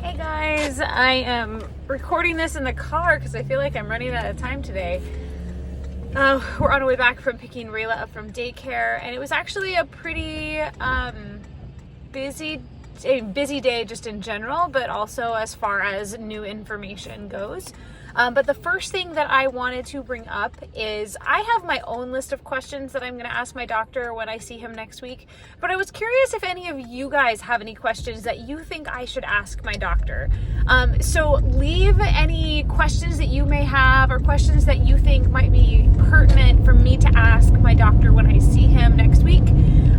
Hey guys, I am recording this in the car because I feel like I'm running out of time today. We're on our way back from picking Rayla up from daycare, and it was actually a pretty busy day just in general, but also as far as new information goes. But the first thing that I wanted to bring up is I have my own list of questions that I'm going to ask my doctor when I see him next week. But I was curious if any of you guys have any questions that you think I should ask my doctor. So leave any questions that you may have or questions that you think might be pertinent for me to ask my doctor when I see him next week.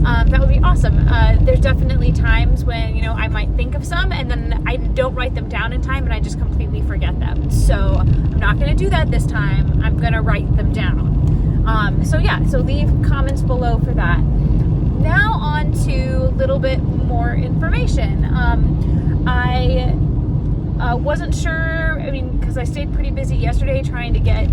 That would be awesome. There's definitely times when, I might think of some and then I don't write them down in time and I just completely forget them. So I'm not going to do that this time. I'm going to write them down. So leave comments below for that. Now on to a little bit more information. I wasn't sure, because I stayed pretty busy yesterday trying to get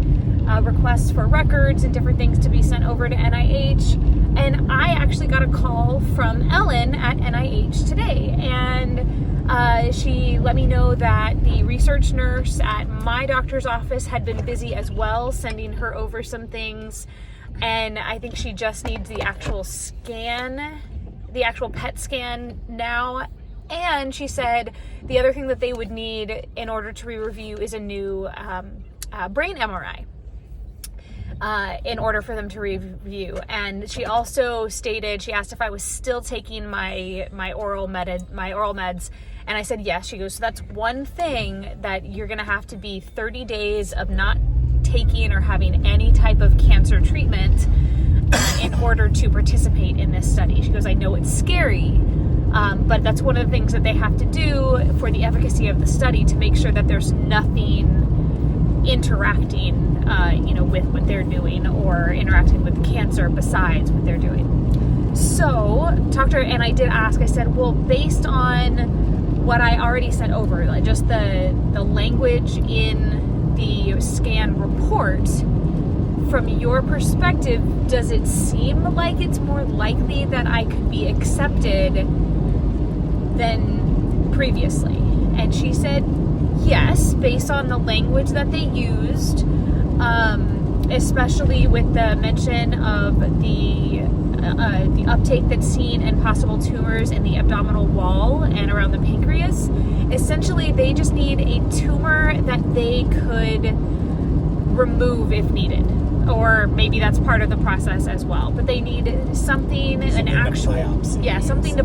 requests for records and different things to be sent over to NIH. And I actually got a call from Ellen at NIH today. And she let me know that the research nurse at my doctor's office had been busy as well, sending her over some things. And I think she just needs the actual scan, the actual PET scan now. And she said the other thing that they would need in order to re-review is a new brain MRI. In order for them to review. And she also stated, she asked if I was still taking my oral meds, and I said yes. She goes, so that's one thing that you're gonna have to be 30 days of not taking or having any type of cancer treatment in order to participate in this study. She goes, I know it's scary, but that's one of the things that they have to do for the efficacy of the study to make sure that there's nothing interacting with what they're doing or interacting with cancer besides what they're doing. So talked to her and I did ask, I said, well, based on what I already sent over, like just the language in the scan report, from your perspective, does it seem like it's more likely that I could be accepted than previously? And she said yes, based on the language that they used, especially with the mention of the uptake that's seen in possible tumors in the abdominal wall and around the pancreas. Essentially, they just need a tumor that they could remove if needed. Or maybe that's part of the process as well. But they need something to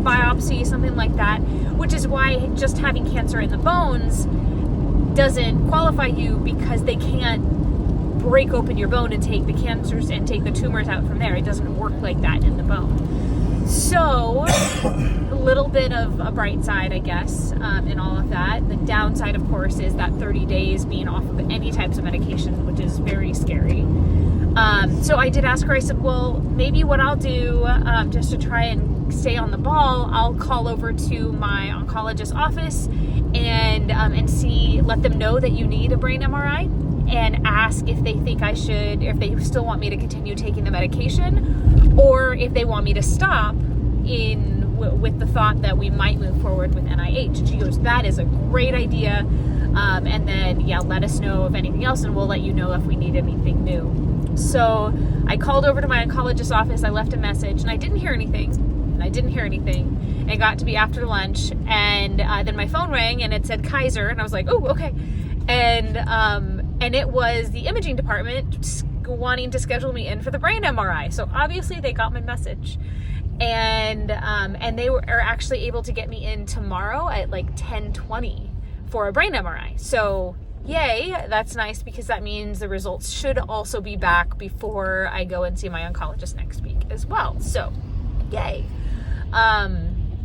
biopsy, something like that, which is why just having cancer in the bones doesn't qualify you, because they can't break open your bone and take the cancers and take the tumors out from there. It doesn't work like that in the bone. So a little bit of a bright side, I guess, in all of that. The downside, of course, is that 30 days being off of any types of medication, which is very scary. So I did ask her, I said, well, maybe what I'll do, just to try and stay on the ball, I'll call over to my oncologist office and let them know that you need a brain MRI and ask if they think I should, if they still want me to continue taking the medication, or if they want me to stop with the thought that we might move forward with NIH. And she goes, that is a great idea. And then, let us know of anything else and we'll let you know if we need anything new. So I called over to my oncologist's office, I left a message, and I didn't hear anything. It got to be after lunch, and then my phone rang and it said Kaiser, and I was like, oh, okay. And it was the imaging department wanting to schedule me in for the brain MRI. So obviously they got my message, and they are actually able to get me in tomorrow at like 10:20 for a brain MRI. So yay, that's nice, because that means the results should also be back before I go and see my oncologist next week as well. So yay.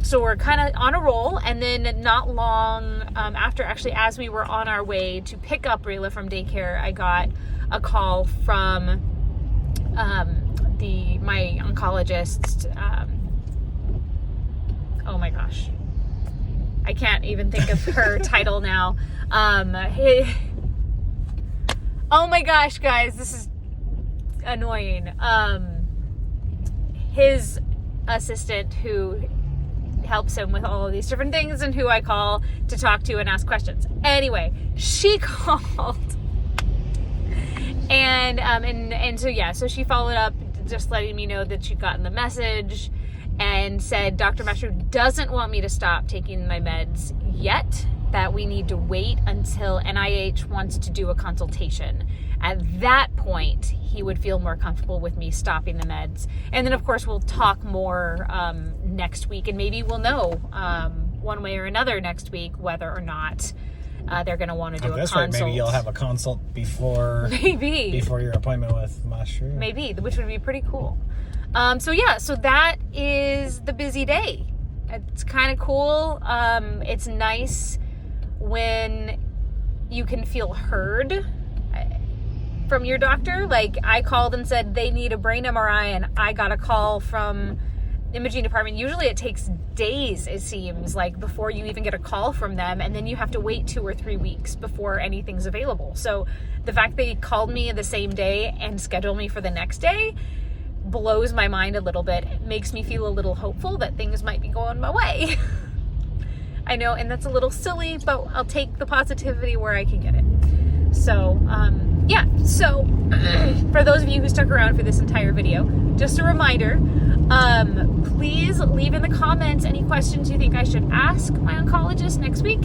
So we're kind of on a roll, and then not long after, actually, as we were on our way to pick up Rayla from daycare, I got a call from my oncologist. Oh my gosh, I can't even think of her title now. Oh my gosh, guys, this is annoying. His assistant, who helps him with all of these different things and who I call to talk to and ask questions. Anyway, she called. And so, yeah, so she followed up just letting me know that she'd gotten the message and said Dr. Mashru doesn't want me to stop taking my meds yet, that we need to wait until NIH wants to do a consultation. At that point, he would feel more comfortable with me stopping the meds. And then, of course, we'll talk more next week, and maybe we'll know one way or another next week whether or not they're going to want to do a consult. Right. Maybe you'll have a consult before your appointment with Mashru. Maybe, which would be pretty cool. So that is the busy day. It's kind of cool. It's nice when you can feel heard from your doctor. Like, I called and said they need a brain MRI, and I got a call from the imaging department. Usually it takes days, it seems like, before you even get a call from them, and then you have to wait 2 or 3 weeks before anything's available. So the fact they called me the same day and scheduled me for the next day blows my mind a little bit. It makes me feel a little hopeful that things might be going my way. I know, and that's a little silly, but I'll take the positivity where I can get it. So, so for those of you who stuck around for this entire video, just a reminder, please leave in the comments any questions you think I should ask my oncologist next week.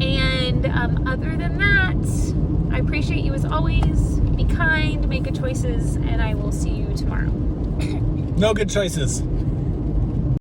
And other than that, I appreciate you as always. Be kind, make good choices, and I will see you tomorrow. No good choices.